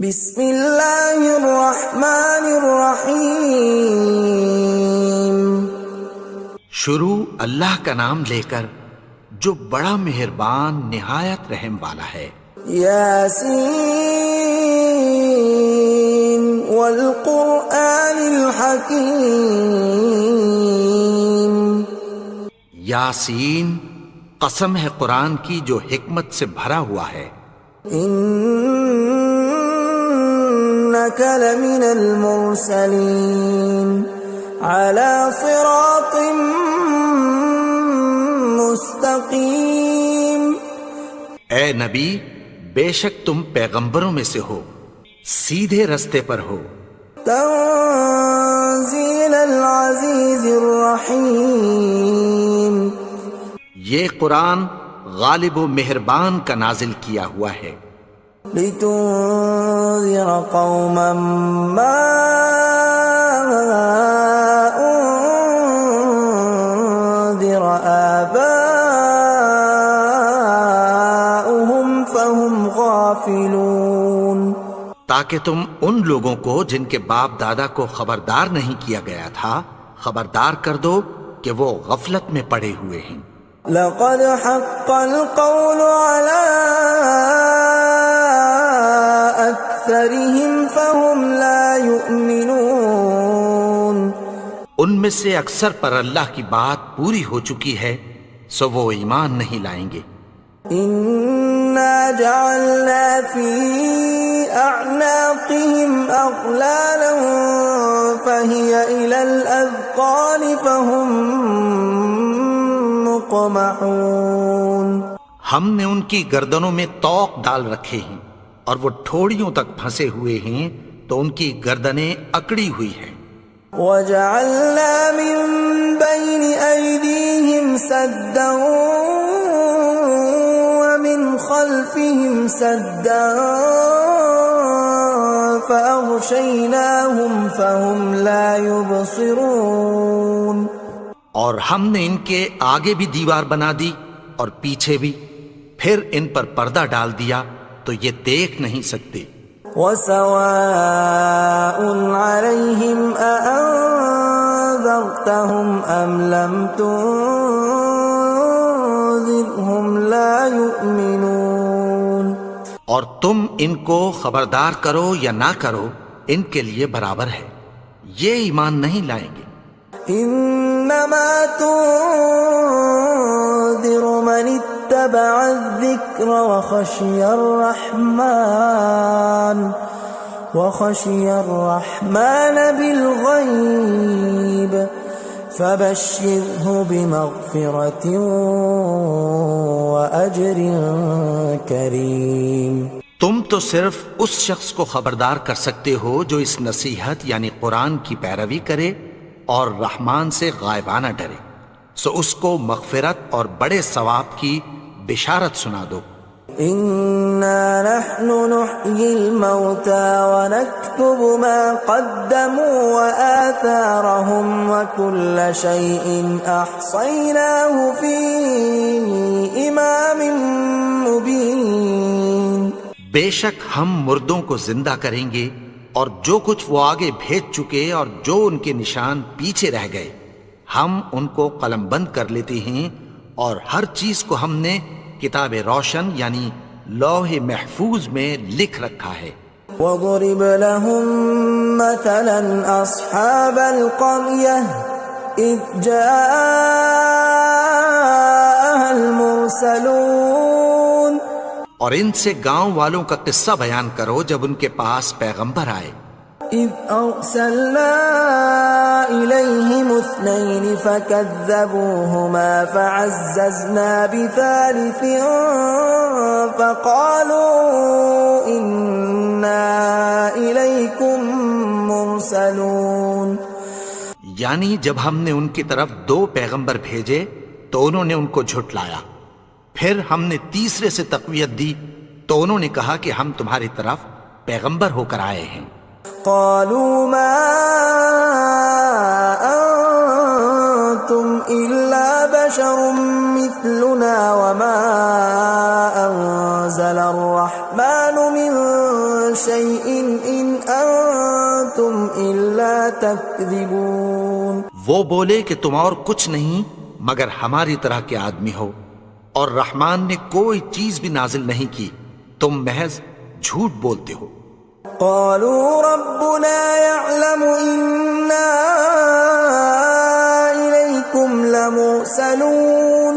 بسم اللہ الرحمن الرحیم۔ شروع اللہ کا نام لے کر جو بڑا مہربان نہایت رحم والا ہے۔ یاسین والقرآن الحکیم۔ یاسین، قسم ہے قرآن کی جو حکمت سے بھرا ہوا ہے۔ انک لمن المرسلین علی صراط مستقیم۔ اے نبی، بے شک تم پیغمبروں میں سے ہو، سیدھے رستے پر ہو۔ تنزیل العزیز الرحیم۔ یہ قرآن غالب و مہربان کا نازل کیا ہوا ہے۔ لتنذر قوما ما انذر آباؤهم فهم غافلون۔ تاکہ تم ان لوگوں کو جن کے باپ دادا کو خبردار نہیں کیا گیا تھا خبردار کر دو کہ وہ غفلت میں پڑے ہوئے ہیں۔ لقد حق القول على أكثرهم فهم لا يؤمنون۔ ان میں سے اکثر پر اللہ کی بات پوری ہو چکی ہے سو وہ ایمان نہیں لائیں گے۔ إنا جعلنا في أعناقهم أغلالا فهي إلى الأذقان فهم مقمحون۔ ہم نے ان کی گردنوں میں طوق ڈال رکھے ہیں اور وہ ٹھوڑیوں تک پھنسے ہوئے ہیں تو ان کی گردنیں اکڑی ہوئی ہیں۔ وَجَعَلْنَا مِن بَيْنِ أَيْدِيهِمْ سَدًّا وَمِنْ خَلْفِهِمْ سَدًّا فَأَغْشَيْنَاهُمْ فَهُمْ لَا يُبْصِرُونَ۔ اور ہم نے ان کے آگے بھی دیوار بنا دی اور پیچھے بھی، پھر ان پر پردہ ڈال دیا تو یہ دیکھ نہیں سکتے۔ وَسَوَاءٌ عَلَيْهِمْ أَأَنذَرْتَهُمْ أَمْ لَمْ تُنذِرْهُمْ لَا يُؤْمِنُونَ۔ اور تم ان کو خبردار کرو یا نہ کرو ان کے لیے برابر ہے، یہ ایمان نہیں لائیں گے۔ انما تنذر من اتبع الذکر وخشی الرحمن بالغیب فبشرہ بمغفرۃ واجر کریم۔ تم تو صرف اس شخص کو خبردار کر سکتے ہو جو اس نصیحت یعنی قرآن کی پیروی کرے اور رحمان سے غائبانہ ڈرے، سو اس کو مغفرت اور بڑے ثواب کی بشارت سنا دو۔ اِنَّا نَحْنُ نُحْيِي الْمَوْتَى وَنَكْتُبُ مَا قَدَّمُوا وَآثَارَهُمْ وَكُلَّ شَيْءٍ أَحْصَيْنَاهُ فِي إِمَامٍ مُبِينٍ۔ بے شک ہم مردوں کو زندہ کریں گے اور جو کچھ وہ آگے بھیج چکے اور جو ان کے نشان پیچھے رہ گئے ہم ان کو قلم بند کر لیتے ہیں، اور ہر چیز کو ہم نے کتاب روشن یعنی لوح محفوظ میں لکھ رکھا ہے۔ وَضُرِبْ لَهُم مَّثَلًا أَصْحَابَ الْقَرْيَةِ إِذْ جَاءَهَا الْمُرْسَلُونَ۔ اور ان سے گاؤں والوں کا قصہ بیان کرو جب ان کے پاس پیغمبر آئے۔ اِذْ أَرْسَلْنَا إِلَيْهِمُ اثْنَيْنِ فَكَذَّبُوهُمَا فَعَزَّزْنَا بِثَالِثٍ فَقَالُوا إِنَّا إِلَيْكُمْ مُرْسَلُونَ۔ یعنی جب ہم نے ان کی طرف 2 پیغمبر بھیجے تو انہوں نے ان کو جھٹلایا، پھر ہم نے تیسرے سے تقویت دی تو انہوں نے کہا کہ ہم تمہاری طرف پیغمبر ہو کر آئے ہیں۔ قالوا ما انتم الا بشر مثلنا وما انزل الرحمن من شيء إن أنتم إلا تكذبون. وہ بولے کہ تم اور کچھ نہیں مگر ہماری طرح کے آدمی ہو، اور رحمان نے کوئی چیز بھی نازل نہیں کی، تم محض جھوٹ بولتے ہو. قالوا ربنا يعلم إنا إليكم لمرسلون.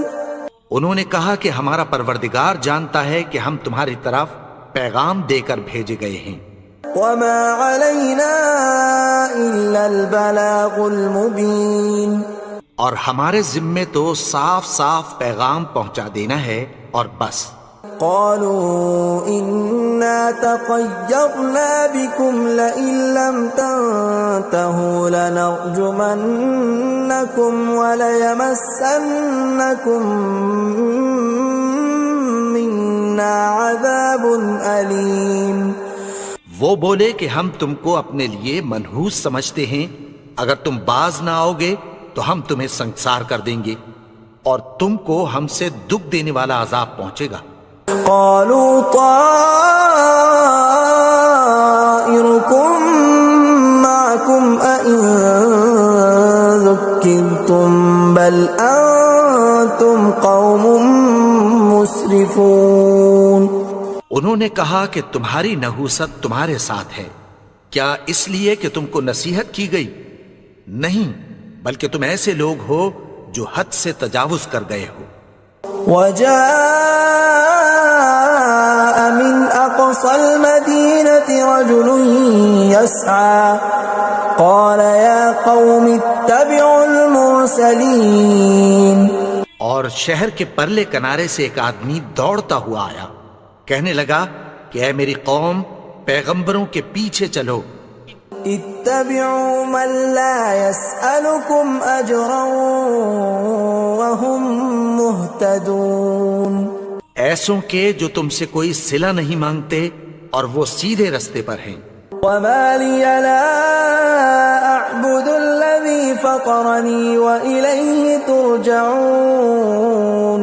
انہوں نے کہا کہ ہمارا پروردگار جانتا ہے کہ ہم تمہاری طرف پیغام دے کر بھیجے گئے ہیں. وما علينا إلا البلاغ المبين. اور ہمارے ذمے تو صاف صاف پیغام پہنچا دینا ہے اور بس. قالوا إنا تطيرنا بكم لئن لم تنتهوا لنرجمنكم وليمسنكم منا عذاب أليم. وہ بولے کہ ہم تم کو اپنے لیے منحوس سمجھتے ہیں، اگر تم باز نہ آؤ گے تو ہم تمہیں سنسار کر دیں گے اور تم کو ہم سے دکھ دینے والا عذاب پہنچے گا. قالوا طائركم معكم أئن ذكرتم بل أنتم قوم مسرفون. انہوں نے کہا کہ تمہاری نحوست تمہارے ساتھ ہے، کیا اس لیے کہ تم کو نصیحت کی گئی؟ نہیں، بلکہ تم ایسے لوگ ہو جو حد سے تجاوز کر گئے ہو. وجاء من أقصى المدينة رجل يسعى قال يا قوم اتبعوا المرسلين. اور شہر کے پرلے کنارے سے ایک آدمی دوڑتا ہوا آیا، کہنے لگا کہ اے میری قوم، پیغمبروں کے پیچھے چلو. اتبعوا من لا يسألكم أجرا وهم مهتدون. ایسوں کے جو تم سے کوئی صلہ نہیں مانگتے اور وہ سیدھے رستے پر ہیں. وما لي لا أعبد الذي فطرني وإليه ترجعون.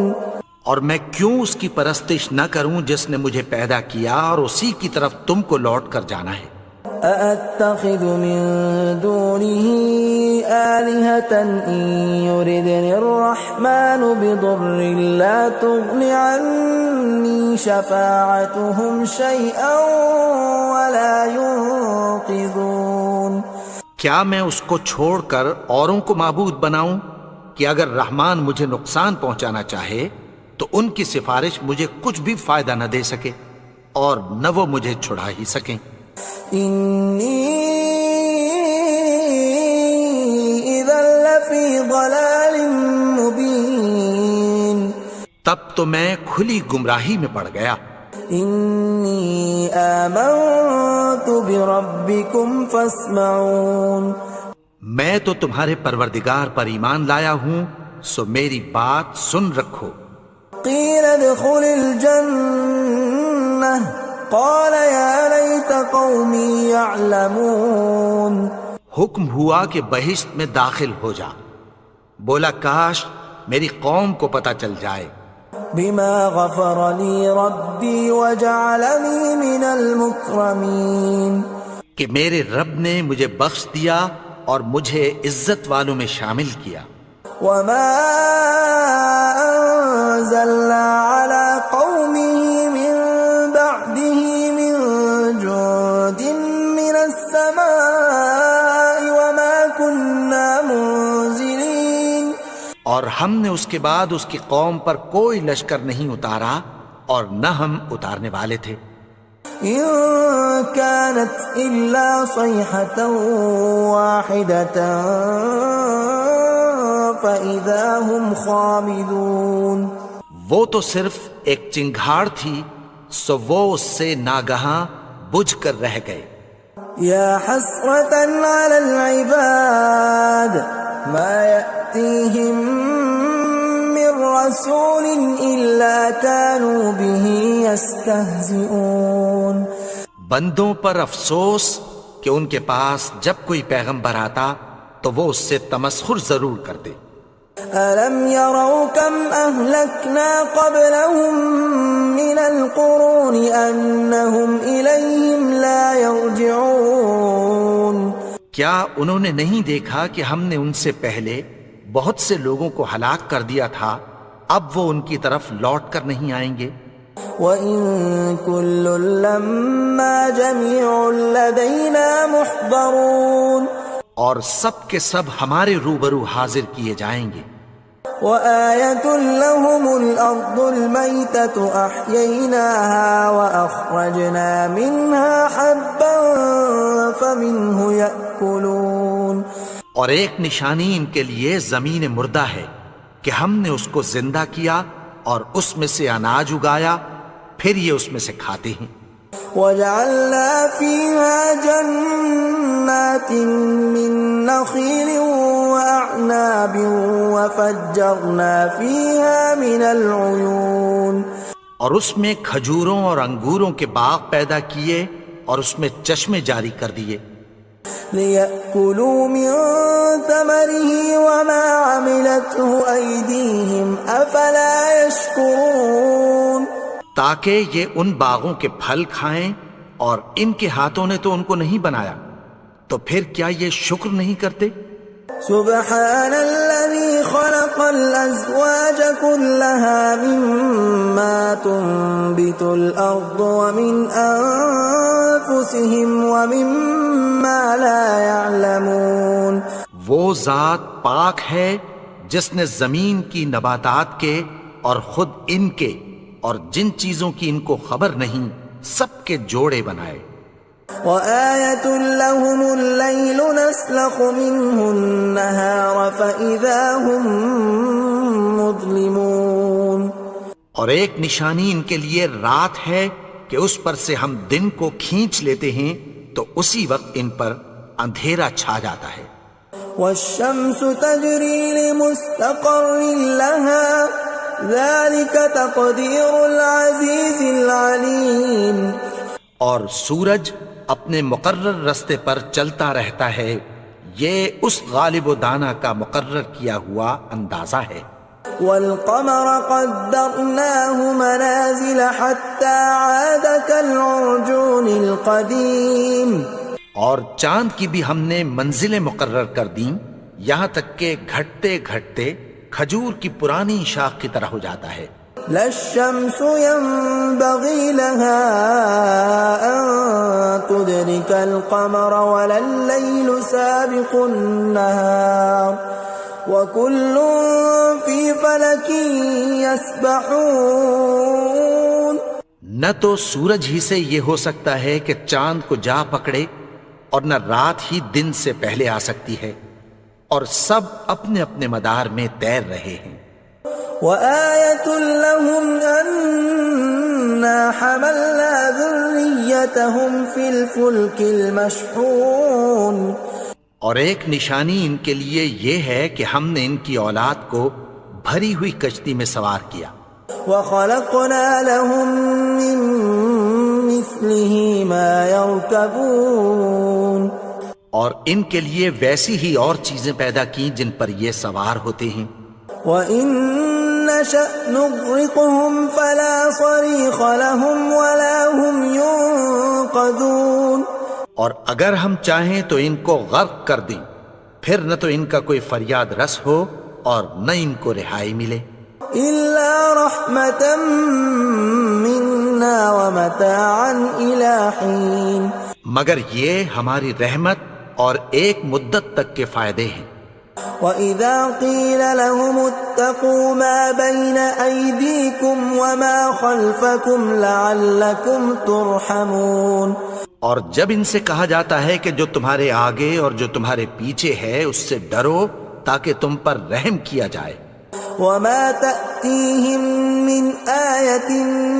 اور میں کیوں اس کی پرستش نہ کروں جس نے مجھے پیدا کیا اور اسی کی طرف تم کو لوٹ کر جانا ہے. أأتخذ من دونه آلهة إن يردني الرحمن بضر لا تغن عني شفاعتهم شيئا ولا ينقذون. کیا میں اس کو چھوڑ کر اوروں کو معبود بناؤں کہ اگر رحمان مجھے نقصان پہنچانا چاہے تو ان کی سفارش مجھے کچھ بھی فائدہ نہ دے سکے اور نہ وہ مجھے چھڑا ہی سکیں. إني إذا لفي ضلال مبين. تب تو میں کھلی گمراہی میں پڑ گیا. إني آمنت بربكم فاسمعون. میں تو تمہارے پروردگار پر ایمان لایا ہوں، سو میری بات سن رکھو. قيل ادخل الجنة قال يا ليت قومي يعلمون. حکم ہوا کہ بہشت میں داخل ہو جا. بولا کاش میری قوم کو پتہ چل جائے. بما غفر لي ربي وجعلني من المكرمين. کہ میرے رب نے مجھے بخش دیا اور مجھے عزت والوں میں شامل کیا. وما أنزلنا على قومه من بعده من جند من السماء وما كنا منزلين. اور ہم نے اس کے بعد اس کی قوم پر کوئی لشکر نہیں اتارا اور نہ ہم اتارنے والے تھے. إن كانت إلا صيحة واحدة فإذا هم خامدون. وہ تو صرف ایک چنگھاڑ تھی، سو وہ اس سے ناگہاں بجھ کر رہ گئے. يا حسرة على العباد ما يأتيهم من رسول إلا كانوا به يستهزئون. بندوں پر افسوس کہ ان کے پاس جب کوئی پیغمبر آتا تو وہ اس سے تمسخر ضرور کرتے. أَلَمْ يَرَوْا كَمْ أَهْلَكْنَا قَبْلَهُمْ مِنَ الْقُرُونِ أَنَّهُمْ إِلَيْهِمْ لَا يَرْجِعُونَ کیا انہوں نے نہیں دیکھا کہ ہم نے ان سے پہلے بہت سے لوگوں کو ہلاک کر دیا تھا، اب وہ ان کی طرف لوٹ کر نہیں آئیں گے؟ وَإِن كُلٌّ لَّمَّا جَمِيعٌ لَّدَيْنَا مُحْضَرُونَ اور سب کے سب ہمارے روبرو حاضر کیے جائیں گے۔ وَآيَةٌ لَّهُمُ الْأَرْضُ الْمَيْتَةُ أَحْيَيْنَاهَا وَأَخْرَجْنَا مِنْهَا حَبًّا فَمِنْهُ يَأْكُلُونَ اور ایک نشانی ان کے لیے زمین مردہ ہے کہ ہم نے اس کو زندہ کیا اور اس میں سے اناج اگایا، پھر یہ اس میں سے کھاتے ہیں۔ وَجَعَلْنَا فِيهَا جَنَّاتٍ مِّن نَّخِيلٍ وَأَعْنَابٍ وَفَجَّرْنَا فِيهَا مِنَ الْعُيُونِ اور اس میں کھجوروں اور انگوروں کے باغ پیدا کیے اور اس میں چشمے جاری کر دیے، لِيَأْكُلُوا مِن ثَمَرِهِ وَمَا عَمِلَتْهُ أَيْدِيهِمْ أَفَلَا يَشْكُرُونَ تاکہ یہ ان باغوں کے پھل کھائیں، اور ان کے ہاتھوں نے تو ان کو نہیں بنایا، تو پھر کیا یہ شکر نہیں کرتے؟ سبحان الذي خلق الأزواج كلها مما تنبت الأرض ومن أنفسهم ومما لا يعلمون وہ ذات پاک ہے جس نے زمین کی نباتات کے اور خود ان کے اور جن چیزوں کی ان کو خبر نہیں سب کے جوڑے بنائے۔ وَآيَةٌ لَّهُمُ اللَّيْلُ نَسْلَخُ مِنْهُ النَّهَارَ فَإِذَا هُمْ مُظْلِمُونَ اور ایک نشانی ان کے لیے رات ہے کہ اس پر سے ہم دن کو کھینچ لیتے ہیں تو اسی وقت ان پر اندھیرا چھا جاتا ہے۔ وَالشَّمْسُ تَجْرِي لِمُسْتَقَرٍّ لَّهَا ذَلِكَ تَقْدِيرُ الْعَزِيزِ الْعَلِيمِ اور سورج اپنے مقرر رستے پر چلتا رہتا ہے، یہ اس غالب و دانا کا مقرر کیا ہوا اندازہ ہے۔ وَالْقَمَرَ قَدَّرْنَاهُ مَنَازِلَ حَتَّى عَادَ كَالْعُرْجُونِ الْقَدِيمِ اور چاند کی بھی ہم نے منزلیں مقرر کر دیں، یہاں تک کہ گھٹتے گھٹتے کھجور کی پرانی شاخ کی طرح ہو جاتا ہے۔ لا الشمس ينبغي لها أن تدرك القمر ولا الليل سابق النهار وكل في فلك يسبحون نہ تو سورج ہی سے یہ ہو سکتا ہے کہ چاند کو جا پکڑے، اور نہ رات ہی دن سے پہلے آ سکتی ہے، اور سب اپنے اپنے مدار میں تیر رہے ہیں۔ وَآيَةٌ لَّهُمْ أَنَّا حَمَلْنَا ذُرِّيَّتَهُمْ فِي الْفُلْكِ الْمَشْحُونِ اور ایک نشانی ان کے لیے یہ ہے کہ ہم نے ان کی اولاد کو بھری ہوئی کشتی میں سوار کیا۔ وَخَلَقْنَا لَهُم مِّن مِّثْلِهِ مَا يَرْكَبُونَ اور ان کے لیے ویسی ہی اور چیزیں پیدا کی جن پر یہ سوار ہوتے ہیں۔ وَإِن نَّشَأْ نُغْرِقْهُمْ فَلَا صَرِيخَ لَهُمْ وَلَا هُمْ يُنقَذُونَ اور اگر ہم چاہیں تو ان کو غرق کر دیں، پھر نہ تو ان کا کوئی فریاد رس ہو اور نہ ان کو رہائی ملے۔ إِلَّا رَحْمَةً مِّنَّا وَمَتَاعًا إِلَىٰ حِينٍ مگر یہ ہماری رحمت اور ایک مدت تک کے فائدے ہیں۔ وَإِذَا قِيلَ لَهُمُ اتَّقُوا مَا بَيْنَ أَيْدِيكُمْ وَمَا خَلْفَكُمْ لَعَلَّكُمْ تُرْحَمُونَ اور جب ان سے کہا جاتا ہے کہ جو تمہارے آگے اور جو تمہارے پیچھے ہے اس سے ڈرو تاکہ تم پر رحم کیا جائے۔ وَمَا تَأْتِيهِم مِّنْ آيَةٍ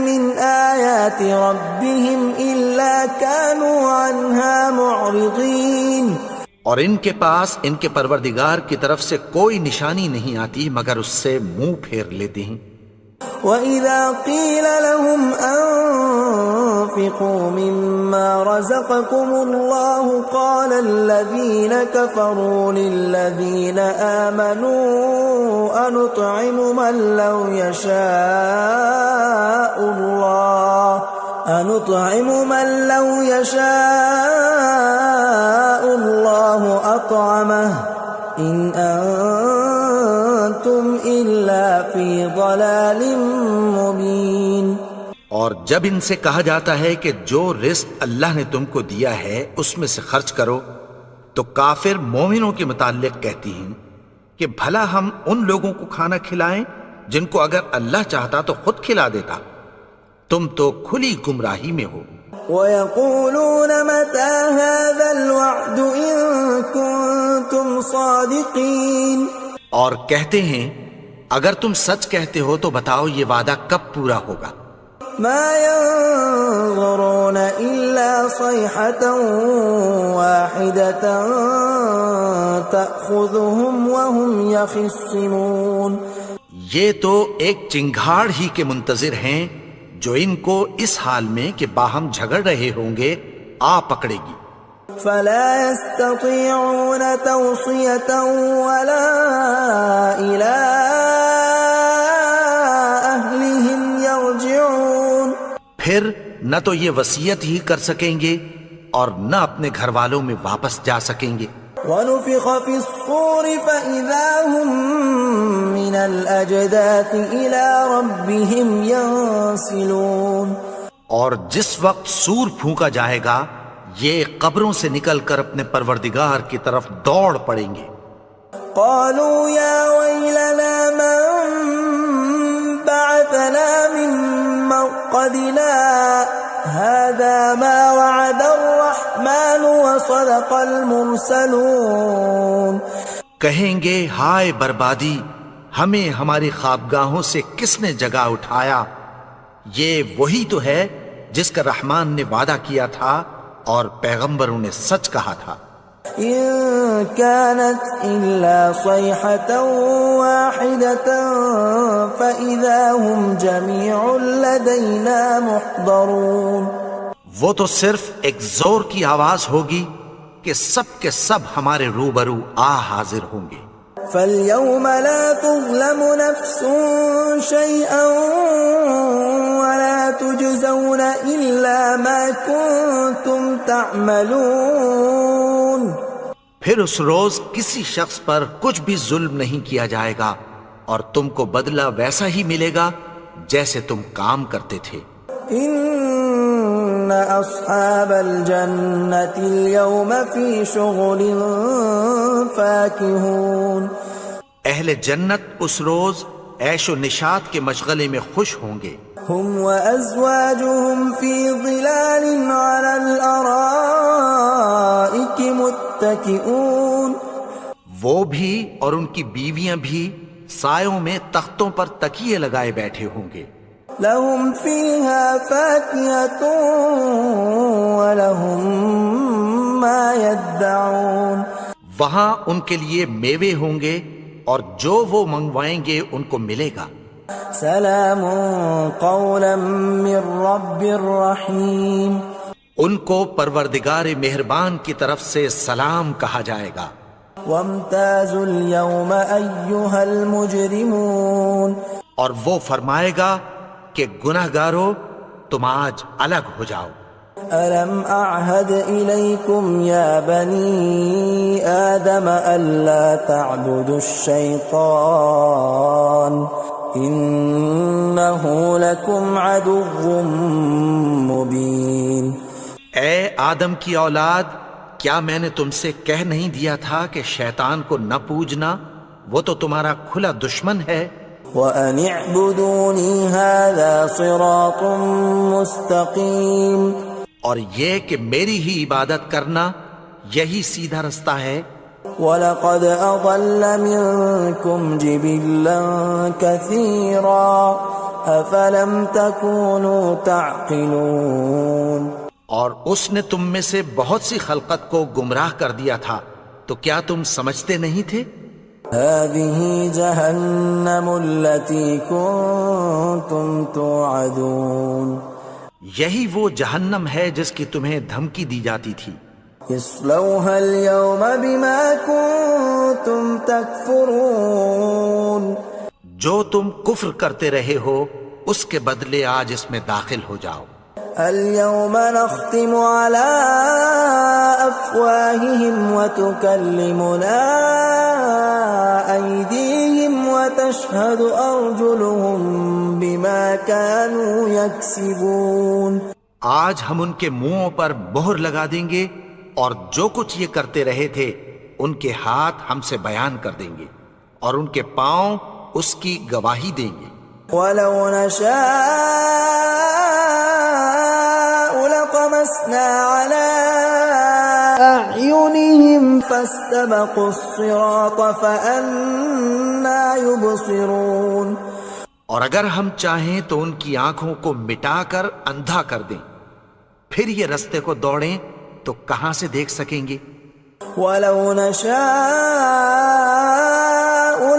مِّنْ آيَاتِ رَبِّهِمْ إِلَّا كَانُوا عَنْهَا مُعْرِضِينَ اور ان کے پاس ان کے پروردگار کی طرف سے کوئی نشانی نہیں آتی مگر اس سے منہ پھیر لیتے ہیں۔ وَإِذَا قِيلَ لَهُمْ وأنفقوا مما رزقكم الله قال الذين كفروا للذين آمنوا أنطعم من لو يشاء الله أطعمه إن أنتم إلا في ضلال مبين۔ اور جب ان سے کہا جاتا ہے کہ جو رزق اللہ نے تم کو دیا ہے اس میں سے خرچ کرو، تو کافر مومنوں کے متعلق کہتی ہیں کہ بھلا ہم ان لوگوں کو کھانا کھلائیں جن کو اگر اللہ چاہتا تو خود کھلا دیتا، تم تو کھلی گمراہی میں ہو۔ وَيَقُولُونَ مَتَى هَذَا الْوَعْدُ إِن كُنتُمْ صَادِقِينَ، اور کہتے ہیں اگر تم سچ کہتے ہو تو بتاؤ یہ وعدہ کب پورا ہوگا۔ مَا يَنظُرُونَ إِلَّا صَيْحَةً وَاحِدَةً تَأْخُذُهُمْ وَهُمْ يَخِصِّمُونَ، یہ تو ایک چنگھاڑ ہی کے منتظر ہیں جو ان کو اس حال میں کہ باہم جھگڑ رہے ہوں گے آ پکڑے گی۔ فلا يستطيعون توصية ولا إلى أهلهم يرجعون، پھر نہ تو یہ وصیت ہی کر سکیں گے اور نہ اپنے گھر والوں میں واپس جا سکیں گے۔ ونفخ في الصور فإذا هم من الأجداث إلى ربهم ينسلون، اور جس وقت سور پھونکا جائے گا یہ قبروں سے نکل کر اپنے پروردگار کی طرف دوڑ پڑیں گے۔ قالوا يا ويلنا من بعثنا من مرقدنا هذا ما وعد الرحمن وصدق المرسلون، کہیں گے ہائے بربادی، ہمیں ہماری خوابگاہوں سے کس نے جگا اٹھایا، یہ وہی تو ہے جس کا رحمان نے وعدہ کیا تھا اور پیغمبروں نے سچ کہا تھا۔ إن كانت إلا صيحة واحدة فإذا هم جميع لدينا محضرون، وہ تو صرف ایک زور کی آواز ہوگی کہ سب کے سب ہمارے روبرو آ حاضر ہوں گے۔ فاليوم لا تظلم نفس شيئا ولا تجزون إلا ما كنتم تعملون، پھر اس روز کسی شخص پر کچھ بھی ظلم نہیں کیا جائے گا اور تم کو بدلہ ویسا ہی ملے گا جیسے تم کام کرتے تھے۔ إن أصحاب الجنة اليوم في شغل فاكهون، اہل جنت اس روز عیش و نشاط کے مشغلے میں خوش ہوں گے۔ هم وأزواجهم في ظلال على الأرائك متكئون، وہ بھی اور ان کی بیویاں بھی سایوں میں تختوں پر تکیے لگائے بیٹھے ہوں گے۔ لهم فيها فاكهة ولهم ما يدعون، وہاں ان کے لیے میوے ہوں گے اور جو وہ منگوائیں گے ان کو ملے گا۔ سلام قولا من رب رحیم، ان کو پروردگار مہربان کی طرف سے سلام کہا جائے گا۔ وامتازوا اليوم أيها المجرمون، اور وہ فرمائے گا کہ گناہگارو تم آج الگ ہو جاؤ۔ ألم أعهد إليكم يا بني آدم ألا تعبدوا الشيطان إنه لكم عدو مبين۔ اے آدم کی اولاد، کیا میں نے تم سے کہہ نہیں دیا تھا کہ شیطان کو نہ پوجنا، وہ تو تمہارا کھلا دشمن ہے۔ وَأَنِ اعْبُدُونِي هَذَا صِرَاطٌ مُسْتَقِيمٌ، اور یہ کہ میری ہی عبادت کرنا یہی سیدھا رستہ ہے۔ وَلَقَدْ أَضَلَّ مِنكُمْ جِبِلًّا كَثِيرًا أَفَلَمْ تَكُونُوا تَعْقِلُونَ، اور اس نے تم میں سے بہت سی خلقت کو گمراہ کر دیا تھا، تو کیا تم سمجھتے نہیں تھے؟ هَذِهِ جَهَنَّمُ الَّتِي كُنتُمْ تُوعَدُونَ، یہی وہ جہنم ہے جس کی تمہیں دھمکی دی جاتی تھی. اصلوها اليوم بما كنتم تكفرون. جو تم کفر کرتے رہے ہو اس کے بدلے آج اس میں داخل ہو جاؤ. اليوم نختم على أفواههم وتكلمنا أيديهم وتشهد أرجلهم بما كانوا يكسبون. آج ہم ان کے منہوں پر مہر لگا دیں گے اور جو کچھ یہ کرتے رہے تھے ان کے ہاتھ ہم سے بیان کر دیں گے اور ان کے پاؤں اس کی گواہی دیں گے. ولو نشاء لطمسنا على أعينهم فاستبقوا الصراط فأنا يبصرون. اور اگر ہم چاہیں تو ان کی آنکھوں کو مٹا کر اندھا کر دیں، پھر یہ رستے کو دوڑیں تو کہاں سے دیکھ سکیں گے. ولو نشاء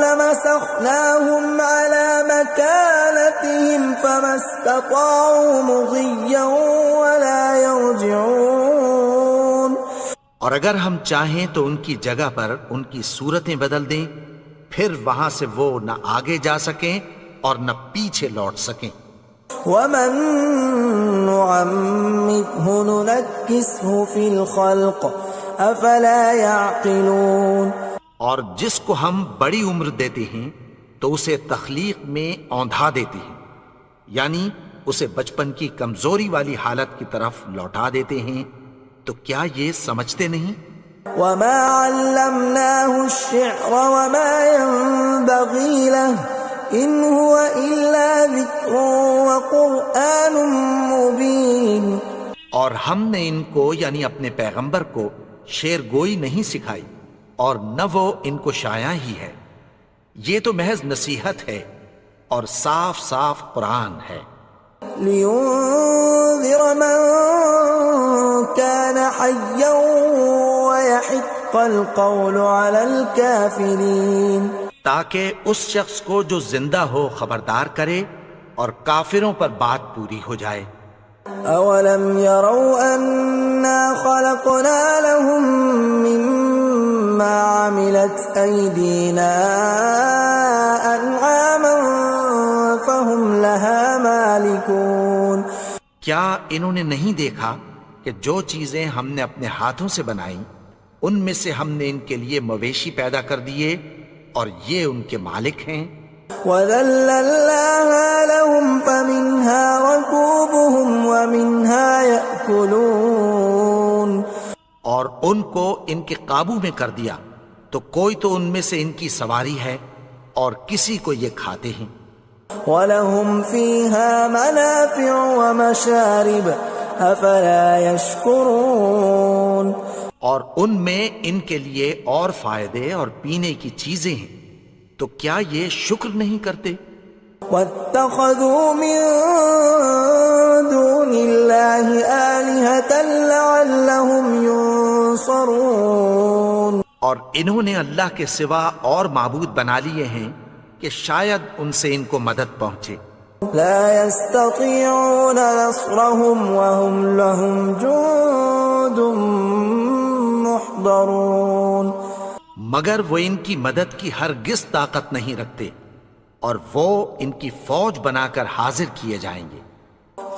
لمسخناهم على مكانتهم فما استطاعوا مضيا ولا يرجعون. اور اگر ہم چاہیں تو ان کی جگہ پر ان کی صورتیں بدل دیں، پھر وہاں سے وہ نہ آگے جا سکیں اور نہ پیچھے لوٹ سکیں. ومن نعمره ننكسه في الخلق افلا يعقلون. اور جس کو ہم بڑی عمر دیتے ہیں تو اسے تخلیق میں اوندھا دیتے ہیں، یعنی اسے بچپن کی کمزوری والی حالت کی طرف لوٹا دیتے ہیں. تو کیا یہ سمجھتے نہیں؟ وما علمناه الشعر وما ينبغي له ان هو الا ذکر وقرآن مبین. اور ہم نے ان کو یعنی اپنے پیغمبر کو شعر گوئی نہیں سکھائی اور نہ وہ ان کو شایع ہی ہے، یہ تو محض نصیحت ہے اور صاف صاف قرآن ہے. لينذر من كان حيا ويحق القول على الكافرين. تاکہ اس شخص کو جو زندہ ہو خبردار کرے اور کافروں پر بات پوری ہو جائے. اولم يروا انا خلقنا لهم مما عملت ايدينا انعاما فهم لها مالكون. کیا انہوں نے نہیں دیکھا کہ جو چیزیں ہم نے اپنے ہاتھوں سے بنائیں ان میں سے ہم نے ان کے لیے مویشی پیدا کر دیے اور یہ ان کے مالک ہیں. وَذَلَّلْنَاهَا لَهُمْ فَمِنْهَا رَكُوبُهُمْ وَمِنْهَا يَأْكُلُونَ. اور ان کو ان کے قابو میں کر دیا تو کوئی تو ان میں سے ان کی سواری ہے اور کسی کو یہ کھاتے ہیں. وَلَهُمْ فِيهَا مَنَافِعُ وَمَشَارِبُ أَفَلَا يَشْكُرُونَ. اور ان میں ان کے لیے اور فائدے اور پینے کی چیزیں ہیں، تو کیا یہ شکر نہیں کرتے؟ وَاتَّخَذُوا مِن دُونِ اللَّهِ آلِهَةً لَعَلَّهُمْ يُنصَرُونَ. اور انہوں نے اللہ کے سوا اور معبود بنا لیے ہیں کہ شاید ان سے ان کو مدد پہنچے. لا يستطيعون نصرهم وهم لهم جند محضرون. مگر وہ ان کی مدد کی ہرگز طاقت نہیں رکھتے اور وہ ان کی فوج بنا کر حاضر کیے جائیں گے.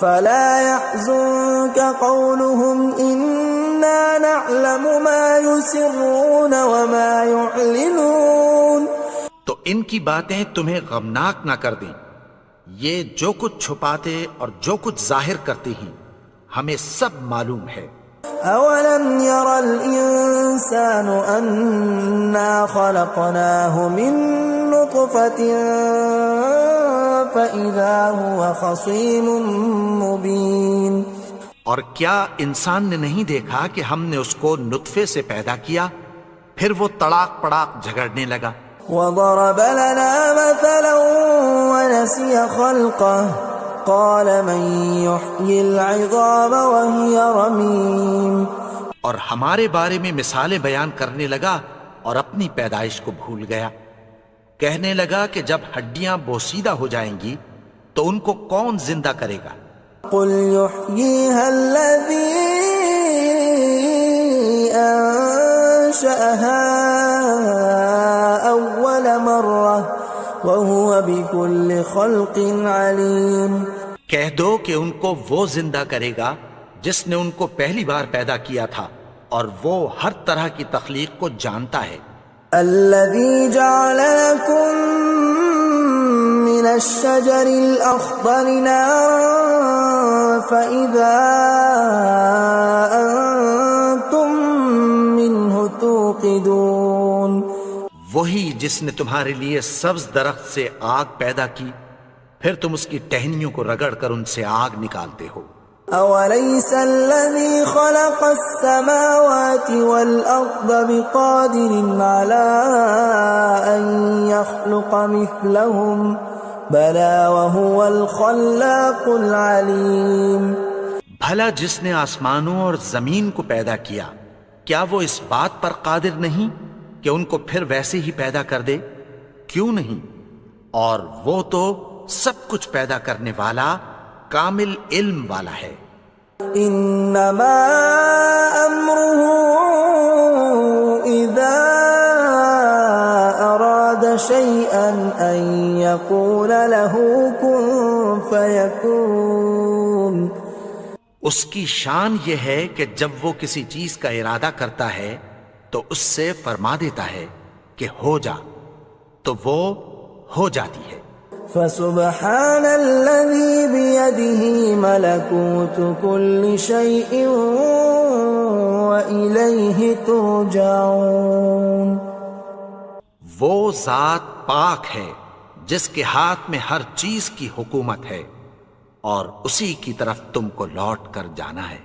فلا يحزنك قولهم إنا نعلم ما يسرون وما يعلنون. تو ان کی باتیں تمہیں غمناک نہ کر دیں، یہ جو کچھ چھپاتے اور جو کچھ ظاہر کرتے ہیں ہمیں سب معلوم ہے. أولم ير الإنسان أنا خلقناه من نطفة فإذا هو خصيم مبين. اور کیا انسان نے نہیں دیکھا کہ ہم نے اس کو نطفے سے پیدا کیا پھر وہ تڑاک پڑاک جھگڑنے لگا. وضرب لنا مثلا ونسي خلقه قال من يحيي العظام وهي رميم. اور ہمارے بارے میں مثالیں بیان کرنے لگا اور اپنی پیدائش کو بھول گیا. کہنے لگا کہ جب ہڈیاں بوسیدہ ہو جائیں گی تو ان کو کون زندہ کرے گا قل يحييها الذي أنشأها أول مرة وهو بكل خلق عليم. کہہ دو کہ ان کو وہ زندہ کرے گا جس نے ان کو پہلی بار پیدا کیا تھا، اور وہ ہر طرح کی تخلیق کو جانتا ہے. الذي جعل لكم من الشجر الأخضر نارا فإذا أنتم منه توقدون. وہی جس نے تمہارے لیے سبز درخت سے آگ پیدا کی، پھر تم اس کی ٹہنیوں کو رگڑ کر ان سے آگ نکالتے ہو. أوليس الذي خلق السماوات والأرض بقادر على أن يخلق مثلهم بلى وهو الخلاق العليم. بھلا جس نے آسمانوں اور زمین کو پیدا کیا، کیا وہ اس بات پر قادر نہیں کہ ان کو پھر ویسے ہی پیدا کر دے؟ کیوں نہیں؟ اور وہ تو سب کچھ پیدا کرنے والا، کامل علم والا ہے. انما امره اذا اراد شيئا ان يقول له كن فيكون. اس کی شان یہ ہے کہ جب وہ کسی چیز کا ارادہ کرتا ہے تو اس سے فرما دیتا ہے کہ ہو جا، تو وہ ہو جاتی ہے. فسبحان الذي بيده ملكوت كل شيء وإليه ترجعون. وہ ذات پاک ہے جس کے ہاتھ میں ہر چیز کی حکومت ہے، اور اسی کی طرف تم کو لوٹ کر جانا ہے.